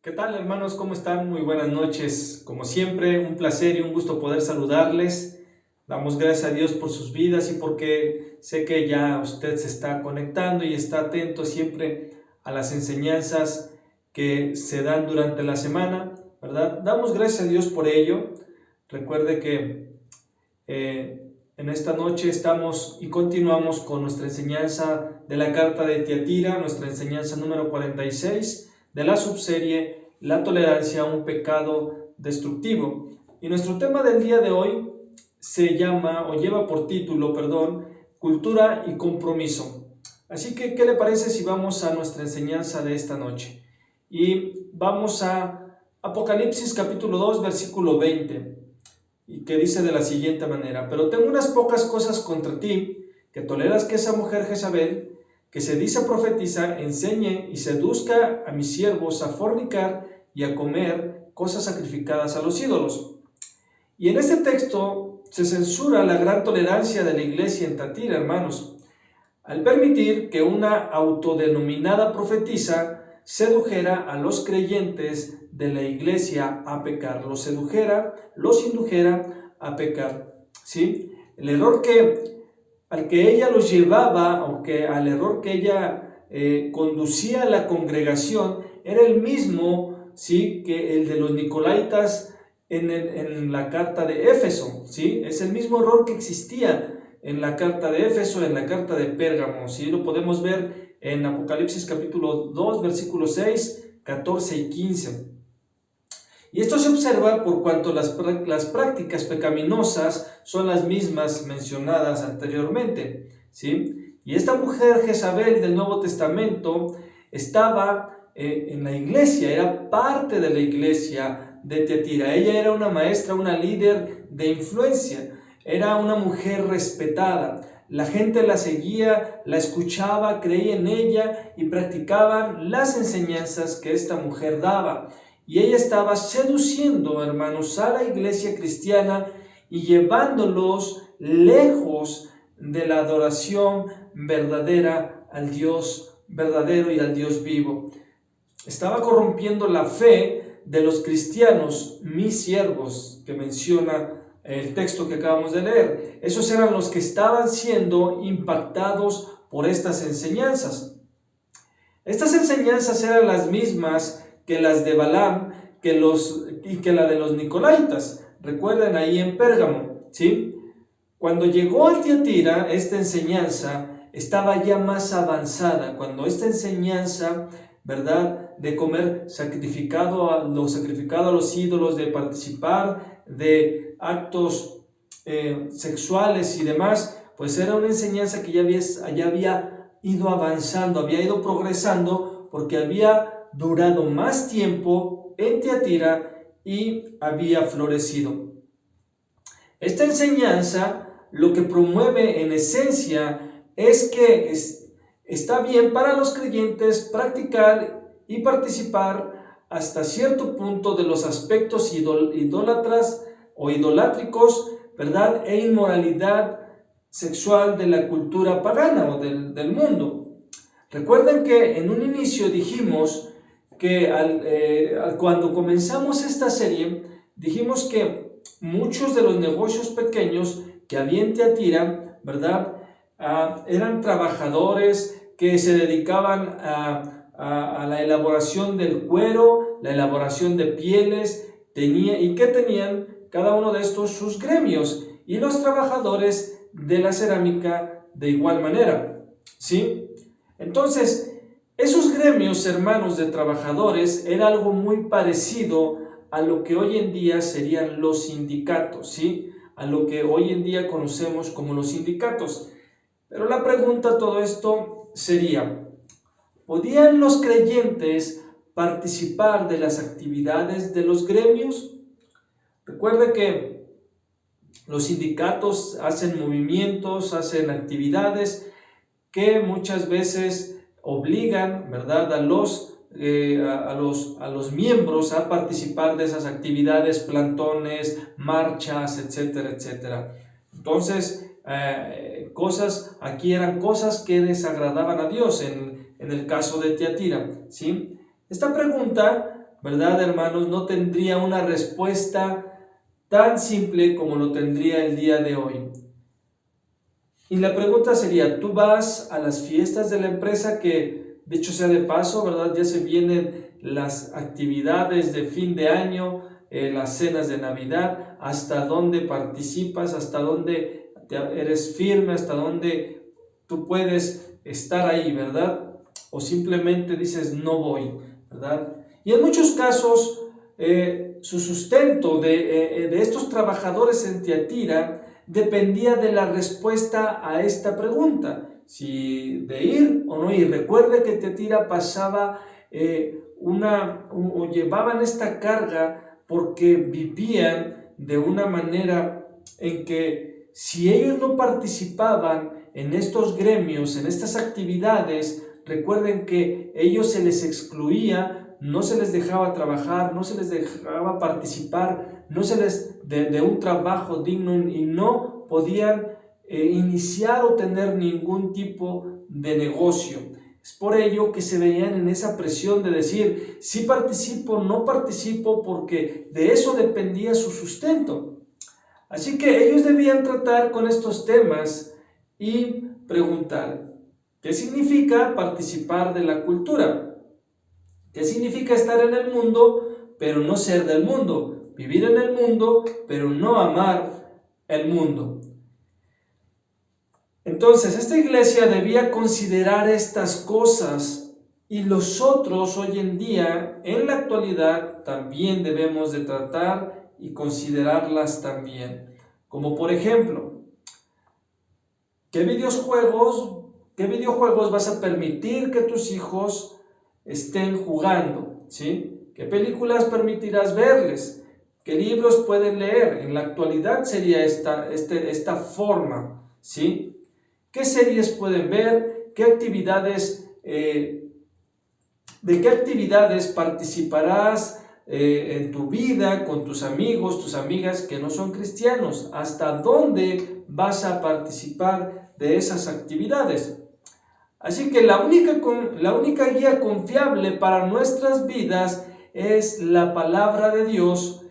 ¿Qué tal, hermanos? ¿Cómo están? Muy buenas noches. Como siempre, un placer y un gusto poder saludarles. Damos gracias a Dios por sus vidas y porque sé que ya usted se está conectando y está atento siempre a las enseñanzas que se dan durante la semana, ¿verdad? Damos gracias a Dios por ello. Recuerde que en esta noche estamos y continuamos con nuestra enseñanza de la carta de Tiatira, nuestra enseñanza número 46 de la subserie La tolerancia a un pecado destructivo. Y nuestro tema del día de hoy se llama, o lleva por título, cultura y compromiso. Así que, ¿qué le parece si vamos a nuestra enseñanza de esta noche? Y vamos a Apocalipsis capítulo 2, versículo 20. Y que dice de la siguiente manera: pero tengo unas pocas cosas contra ti, que toleras que esa mujer Jezabel, que se dice profetiza, enseñe y seduzca a mis siervos a fornicar y a comer cosas sacrificadas a los ídolos. Y en este texto se censura la gran tolerancia de la iglesia en Tiatira, hermanos, al permitir que una autodenominada profetisa sedujera a los creyentes de la iglesia a pecar, los indujera a pecar, ¿sí? El error al que ella los llevaba, o al error que ella conducía a la congregación, era el mismo, ¿sí?, que el de los Nicolaitas en la carta de Éfeso, ¿sí? Es el mismo error que existía en la carta de Éfeso, en la carta de Pérgamo, ¿sí? Lo podemos ver en Apocalipsis capítulo 2, versículos 6, 14 y 15. Y esto se observa por cuanto las prácticas pecaminosas son las mismas mencionadas anteriormente, ¿sí? Y esta mujer Jezabel del Nuevo Testamento estaba en la iglesia, era parte de la iglesia de Tiatira. Ella era una maestra, una líder de influencia. Era una mujer respetada. La gente la seguía, la escuchaba, creía en ella y practicaban las enseñanzas que esta mujer daba. Y ella estaba seduciendo, hermanos, a la iglesia cristiana y llevándolos lejos de la adoración verdadera al Dios verdadero y al Dios vivo. Estaba corrompiendo la fe de los cristianos, mis siervos, que menciona el texto que acabamos de leer. Esos eran los que estaban siendo impactados por estas enseñanzas. Estas enseñanzas eran las mismas que las de Balaam y que la de los Nicolaitas. Recuerden ahí en Pérgamo, ¿sí? Cuando llegó a Tiatira, esta enseñanza estaba ya más avanzada. Cuando esta enseñanza, ¿verdad?, de comer sacrificado a los ídolos, de participar de actos sexuales y demás, pues era una enseñanza que ya había ido avanzando, había ido progresando, porque había durado más tiempo en Tiatira y había florecido. Esta enseñanza lo que promueve en esencia es que está bien para los creyentes practicar y participar hasta cierto punto de los aspectos idólatras o idolátricos, ¿verdad?, e inmoralidad sexual de la cultura pagana o del mundo. Recuerden que en un inicio dijimos que cuando comenzamos esta serie, dijimos que muchos de los negocios pequeños que había en Tiatira, ¿verdad?, eran trabajadores que se dedicaban a la elaboración del cuero, la elaboración de pieles, y que tenían cada uno de estos sus gremios, y los trabajadores de la cerámica de igual manera, ¿sí? Entonces, esos gremios, hermanos, de trabajadores era algo muy parecido a lo que hoy en día serían los sindicatos, ¿sí?, a lo que hoy en día conocemos como los sindicatos. Pero la pregunta a todo esto sería: ¿podían los creyentes participar de las actividades de los gremios? Recuerde que los sindicatos hacen movimientos, hacen actividades que muchas veces obligan, ¿verdad?, a los miembros a participar de esas actividades, plantones, marchas, etcétera, etcétera. Entonces, aquí eran cosas que desagradaban a Dios en el caso de Tiatira, ¿sí? Esta pregunta ¿verdad, hermanos? No tendría una respuesta tan simple como lo tendría el día de hoy. Y la pregunta sería, ¿tú vas a las fiestas de la empresa que, dicho sea de paso, ¿verdad? Ya se vienen las actividades de fin de año, las cenas de Navidad, hasta dónde participas, hasta dónde eres firme, hasta dónde tú puedes estar ahí, ¿verdad? O simplemente dices, no voy, ¿verdad? Y en muchos casos, su sustento de estos trabajadores en Tiatira dependía de la respuesta a esta pregunta, si de ir o no ir. Recuerde que Tiatira pasaba o llevaban esta carga porque vivían de una manera en que si ellos no participaban en estos gremios, en estas actividades, recuerden que ellos se les excluía, no se les dejaba trabajar, no se les dejaba participar, no se les de un trabajo digno y no podían iniciar o tener ningún tipo de negocio. Es por ello que se veían en esa presión de decir, si participo, no participo, porque de eso dependía su sustento. Así que ellos debían tratar con estos temas y preguntar, ¿qué significa participar de la cultura? ¿Qué significa estar en el mundo, pero no ser del mundo? Vivir en el mundo, pero no amar el mundo. Entonces, esta iglesia debía considerar estas cosas y nosotros hoy en día, en la actualidad, también debemos de tratar y considerarlas también. Como por ejemplo, ¿qué videojuegos vas a permitir que tus hijos estén jugando? ¿Sí? ¿Qué películas permitirás verles? ¿Qué libros pueden leer? En la actualidad sería esta forma, ¿sí? ¿Qué series pueden ver? ¿Qué actividades, de qué actividades participarás en tu vida con tus amigos, tus amigas que no son cristianos? ¿Hasta dónde vas a participar de esas actividades? Así que la única guía confiable para nuestras vidas es la palabra de Dios.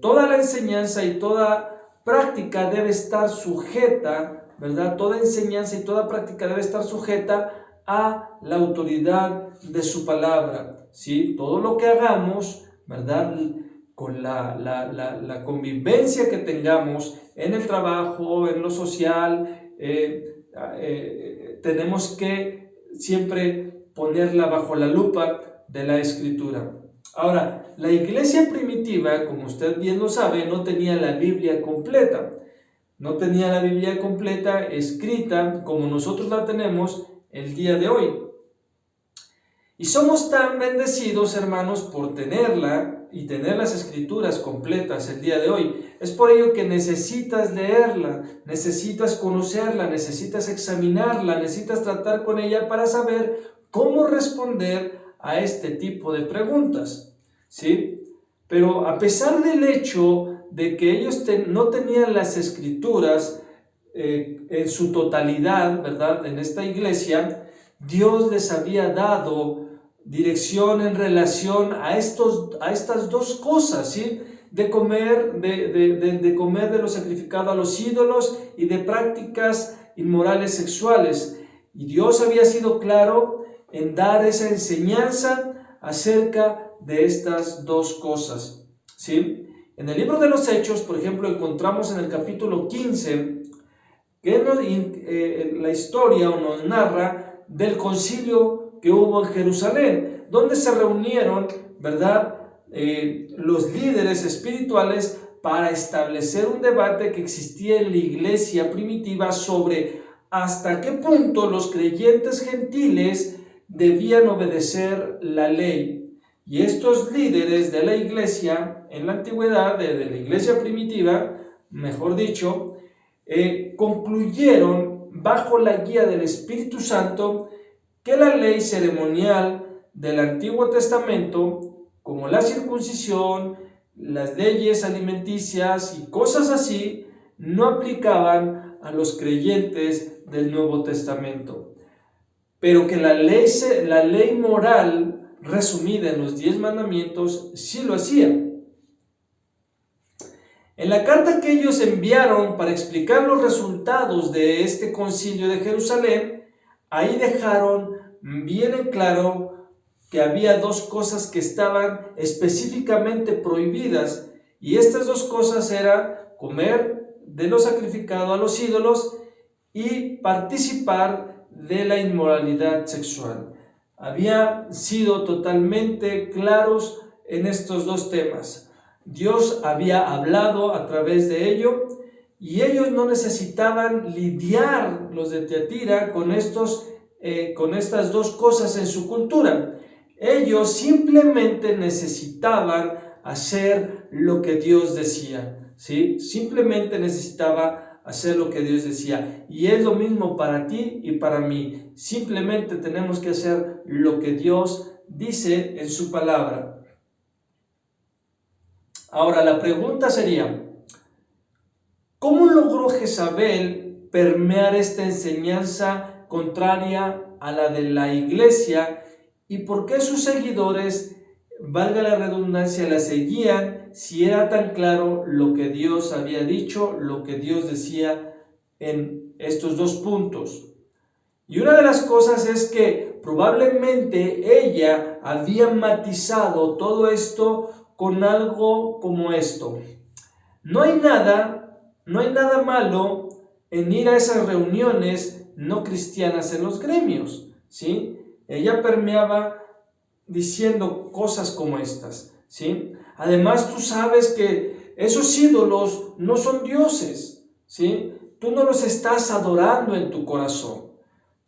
Toda la enseñanza y toda práctica debe estar sujeta, ¿verdad? Toda enseñanza y toda práctica debe estar sujeta a la autoridad de su palabra, ¿sí? Todo lo que hagamos, ¿verdad? Con la convivencia que tengamos en el trabajo, en lo social, tenemos que siempre ponerla bajo la lupa de la Escritura. Ahora, la iglesia primitiva, como usted bien lo sabe, no tenía la Biblia completa. No tenía la Biblia completa escrita como nosotros la tenemos el día de hoy. Y somos tan bendecidos, hermanos, por tenerla y tener las escrituras completas el día de hoy. Es por ello que necesitas leerla, necesitas conocerla, necesitas examinarla, necesitas tratar con ella para saber cómo responder a este tipo de preguntas, ¿sí? Pero a pesar del hecho de que ellos no tenían las escrituras en su totalidad, ¿verdad? En esta iglesia, Dios les había dado dirección en relación a estas dos cosas, ¿sí? De comer de lo sacrificado a los ídolos y de prácticas inmorales sexuales. Y Dios había sido claro en dar esa enseñanza acerca de estas dos cosas, ¿sí? En el libro de los Hechos, por ejemplo, encontramos en el capítulo 15 que la historia nos narra del concilio que hubo en Jerusalén, donde se reunieron, ¿verdad?, los líderes espirituales para establecer un debate que existía en la iglesia primitiva sobre hasta qué punto los creyentes gentiles debían obedecer la ley. Y estos líderes de la iglesia en la antigüedad, de la iglesia primitiva, mejor dicho, concluyeron bajo la guía del Espíritu Santo que la ley ceremonial del Antiguo Testamento, como la circuncisión, las leyes alimenticias y cosas así, no aplicaban a los creyentes del Nuevo Testamento, pero que la ley moral resumida en los 10 mandamientos, sí lo hacía. En la carta que ellos enviaron para explicar los resultados de este concilio de Jerusalén, ahí dejaron bien en claro que había dos cosas que estaban específicamente prohibidas, y estas dos cosas eran comer de lo sacrificado a los ídolos y participar de la inmoralidad sexual. Había sido totalmente claros en estos dos temas. Dios había hablado a través de ello y ellos no necesitaban lidiar, los de Tiatira, con estas dos cosas en su cultura. Ellos simplemente necesitaban hacer lo que Dios decía, ¿sí? Simplemente necesitaba hacer lo que Dios decía. Y es lo mismo para ti y para mí. Simplemente tenemos que hacer lo que Dios dice en su palabra. Ahora, la pregunta sería, ¿cómo logró Jezabel permear esta enseñanza contraria a la de la iglesia y por qué sus seguidores, valga la redundancia, la seguían si era tan claro lo que Dios había dicho, lo que Dios decía en estos dos puntos? Y una de las cosas es que probablemente ella había matizado todo esto con algo como esto: no hay nada malo en ir a esas reuniones no cristianas en los gremios, ¿sí? Ella permeaba diciendo cosas como estas, ¿sí? Además, tú sabes que esos ídolos no son dioses, ¿sí? Tú no los estás adorando en tu corazón.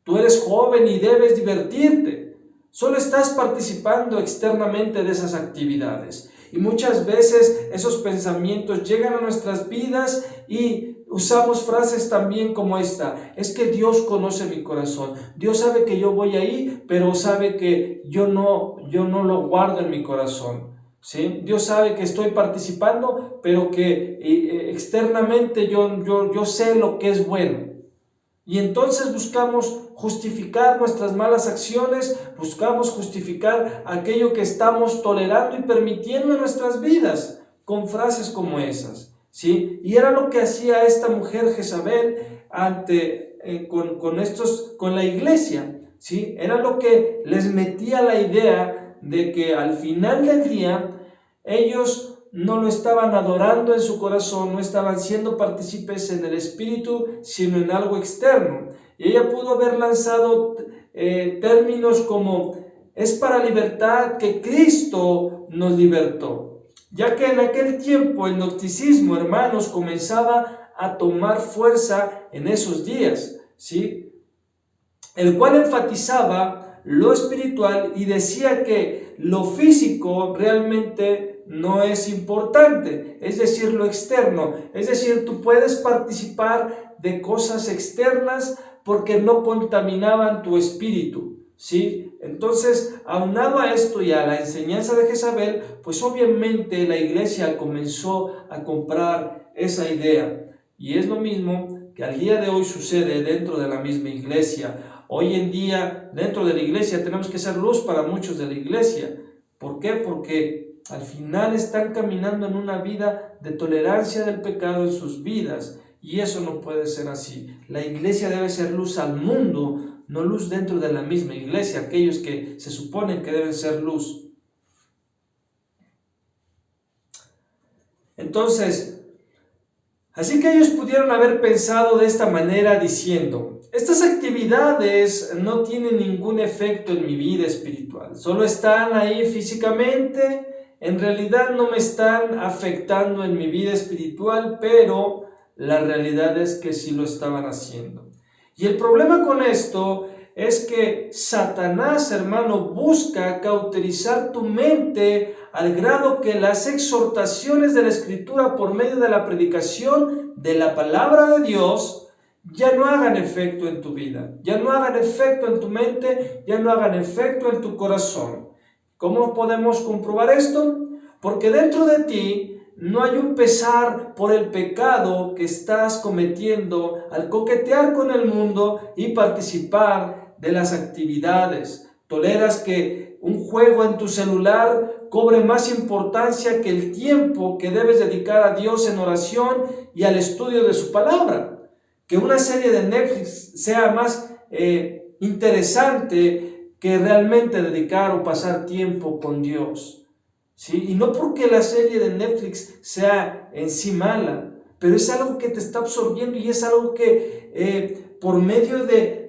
Tú eres joven y debes divertirte. Solo estás participando externamente de esas actividades. Y muchas veces esos pensamientos llegan a nuestras vidas y usamos frases también como esta: es que Dios conoce mi corazón. Dios sabe que yo voy ahí, pero sabe que yo no lo guardo en mi corazón, ¿sí? Dios sabe que estoy participando, pero que externamente yo sé lo que es bueno. Y entonces buscamos justificar nuestras malas acciones, buscamos justificar aquello que estamos tolerando y permitiendo en nuestras vidas con frases como esas, ¿sí? Y era lo que hacía esta mujer Jezabel con la iglesia, ¿sí? Era lo que les metía la idea de que al final del día ellos no lo estaban adorando en su corazón, no estaban siendo partícipes en el Espíritu, sino en algo externo. Y ella pudo haber lanzado términos como: es para libertad que Cristo nos libertó. Ya que en aquel tiempo el gnosticismo, hermanos, comenzaba a tomar fuerza en esos días, ¿sí? El cual enfatizaba lo espiritual y decía que lo físico realmente no es importante, es decir, lo externo. Es decir, tú puedes participar de cosas externas porque no contaminaban tu espíritu, ¿sí? Entonces, aunado a esto y a la enseñanza de Jezabel, pues obviamente la iglesia comenzó a comprar esa idea. Y es lo mismo que al día de hoy sucede dentro de la misma iglesia. Hoy en día, dentro de la iglesia, tenemos que ser luz para muchos de la iglesia. ¿Por qué? Porque al final están caminando en una vida de tolerancia del pecado en sus vidas, y eso no puede ser así. La iglesia debe ser luz al mundo, no luz dentro de la misma iglesia, aquellos que se suponen que deben ser luz. Entonces, así que ellos pudieron haber pensado de esta manera diciendo: estas actividades no tienen ningún efecto en mi vida espiritual, solo están ahí físicamente, en realidad no me están afectando en mi vida espiritual, pero la realidad es que sí lo estaban haciendo. Y el problema con esto es que Satanás, hermano, busca cauterizar tu mente al grado que las exhortaciones de la Escritura por medio de la predicación de la palabra de Dios ya no hagan efecto en tu vida, ya no hagan efecto en tu mente, ya no hagan efecto en tu corazón. ¿Cómo podemos comprobar esto? Porque dentro de ti no hay un pesar por el pecado que estás cometiendo al coquetear con el mundo y participar de las actividades. Toleras que un juego en tu celular cobre más importancia que el tiempo que debes dedicar a Dios en oración y al estudio de su palabra. Que una serie de Netflix sea más interesante que realmente dedicar o pasar tiempo con Dios. ¿Sí? Y no porque la serie de Netflix sea en sí mala, pero es algo que te está absorbiendo y es algo que por medio de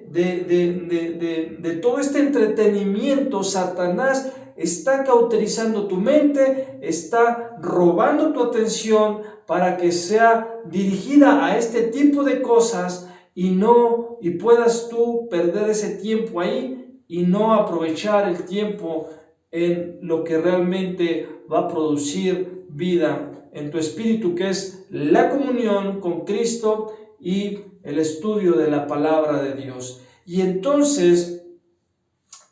todo este entretenimiento, Satanás está cauterizando tu mente, está robando tu atención para que sea dirigida a este tipo de cosas y puedas tú perder ese tiempo ahí y no aprovechar el tiempo en lo que realmente va a producir vida en tu espíritu, que es la comunión con Cristo y el estudio de la palabra de Dios. Y entonces,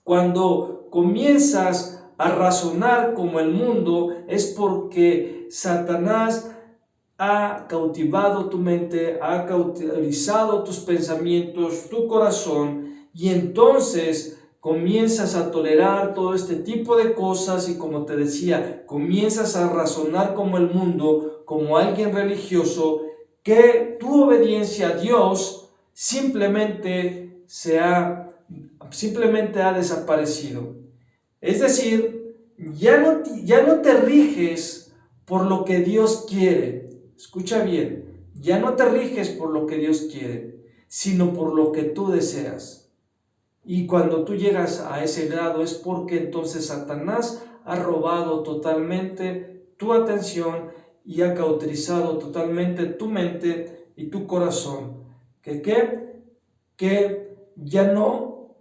cuando comienzas a razonar como el mundo, es porque Satanás ha cautivado tu mente, ha cauterizado tus pensamientos, tu corazón, y entonces comienzas a tolerar todo este tipo de cosas y, como te decía, comienzas a razonar como el mundo, como alguien religioso, que tu obediencia a Dios simplemente ha desaparecido. Es decir, ya no te riges por lo que Dios quiere. Escucha bien, ya no te riges por lo que Dios quiere, sino por lo que tú deseas. Y cuando tú llegas a ese grado es porque entonces Satanás ha robado totalmente tu atención y ha cauterizado totalmente tu mente y tu corazón. Que ya no,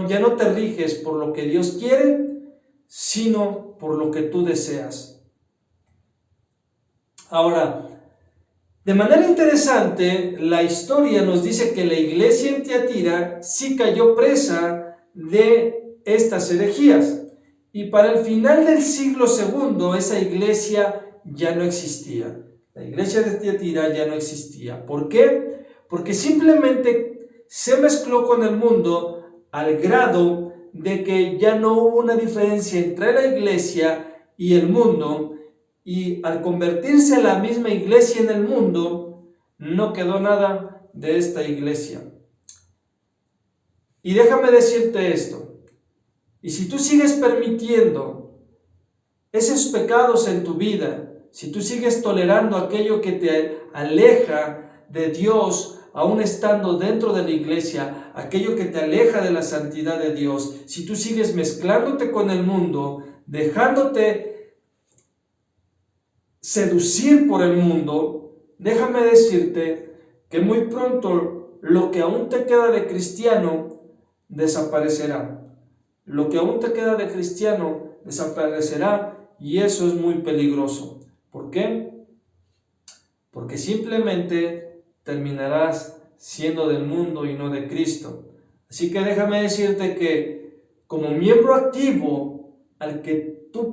ya no te riges por lo que Dios quiere, sino por lo que tú deseas. Ahora, de manera interesante, la historia nos dice que la iglesia en Tiatira sí cayó presa de estas herejías. Y para el final del siglo II, esa iglesia ya no existía. La iglesia de Tiatira ya no existía. ¿Por qué? Porque simplemente se mezcló con el mundo al grado de que ya no hubo una diferencia entre la iglesia y el mundo. Y al convertirse la misma iglesia en el mundo, no quedó nada de esta iglesia. Y déjame decirte esto, y si tú sigues permitiendo esos pecados en tu vida, si tú sigues tolerando aquello que te aleja de Dios, aún estando dentro de la iglesia, aquello que te aleja de la santidad de Dios, si tú sigues mezclándote con el mundo, dejándote seducir por el mundo, déjame decirte que muy pronto lo que aún te queda de cristiano desaparecerá. Lo que aún te queda de cristiano desaparecerá, y eso es muy peligroso. ¿Por qué? Porque simplemente terminarás siendo del mundo y no de Cristo. Así que déjame decirte que como miembro activo al que tú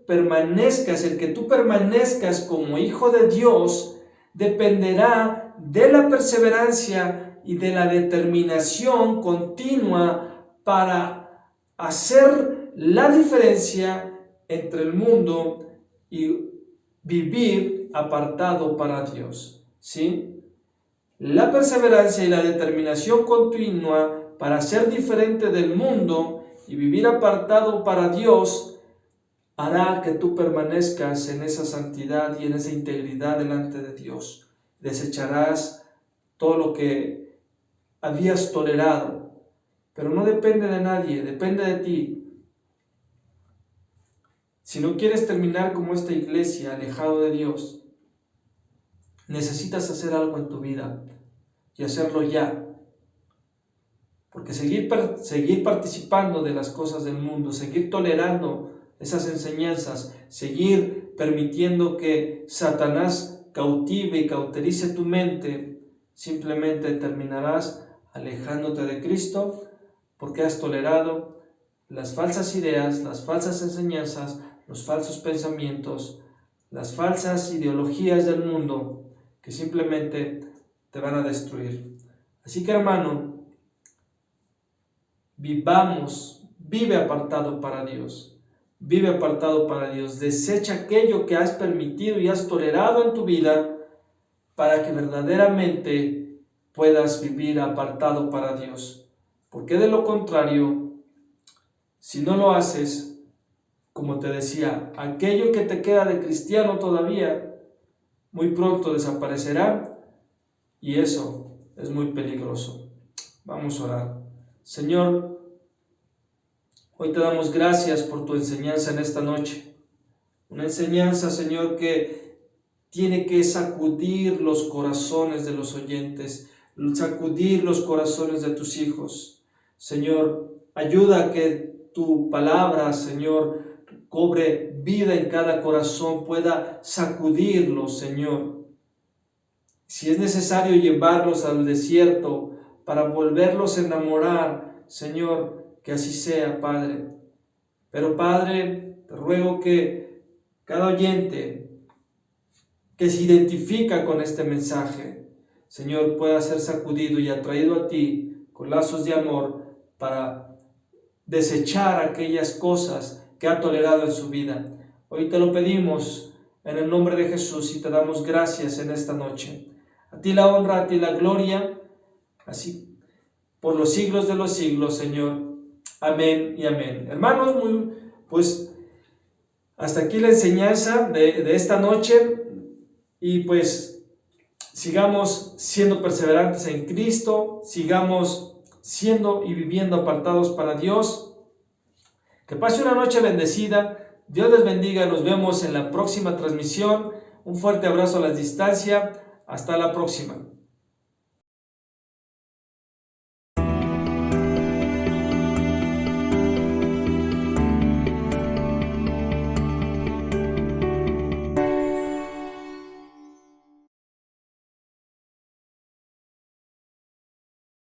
permanezcas, el que tú permanezcas como hijo de Dios, dependerá de la perseverancia y de la determinación continua para hacer la diferencia entre el mundo y vivir apartado para Dios, ¿sí? La perseverancia y la determinación continua para ser diferente del mundo y vivir apartado para Dios hará que tú permanezcas en esa santidad y en esa integridad delante de Dios. Desecharás todo lo que habías tolerado, pero no depende de nadie, depende de ti. Si no quieres terminar como esta iglesia, alejado de Dios, necesitas hacer algo en tu vida y hacerlo ya. Porque seguir participando de las cosas del mundo, seguir tolerando esas enseñanzas, seguir permitiendo que Satanás cautive y cauterice tu mente, simplemente terminarás alejándote de Cristo porque has tolerado las falsas ideas, las falsas enseñanzas, los falsos pensamientos, las falsas ideologías del mundo que simplemente te van a destruir. Así que, hermano, vivamos vive apartado para Dios. Vive apartado para Dios. Desecha aquello que has permitido y has tolerado en tu vida para que verdaderamente puedas vivir apartado para Dios. Porque de lo contrario, si no lo haces, como te decía, aquello que te queda de cristiano todavía, muy pronto desaparecerá y eso es muy peligroso. Vamos a orar. Señor, hoy te damos gracias por tu enseñanza en esta noche. Una enseñanza, Señor, que tiene que sacudir los corazones de los oyentes, sacudir los corazones de tus hijos. Señor, ayuda a que tu palabra, Señor, cobre vida en cada corazón, pueda sacudirlos, Señor. Si es necesario llevarlos al desierto para volverlos a enamorar, Señor, que así sea, Padre. Pero, Padre, te ruego que cada oyente que se identifica con este mensaje, Señor, pueda ser sacudido y atraído a ti con lazos de amor para desechar aquellas cosas que ha tolerado en su vida. Hoy te lo pedimos en el nombre de Jesús y te damos gracias en esta noche. A ti la honra, a ti la gloria, así por los siglos de los siglos, Señor. Amén y amén. Hermanos, pues hasta aquí la enseñanza de esta noche y pues sigamos siendo perseverantes en Cristo, sigamos siendo y viviendo apartados para Dios. Que pase una noche bendecida. Dios les bendiga. Nos vemos en la próxima transmisión. Un fuerte abrazo a la distancia. Hasta la próxima.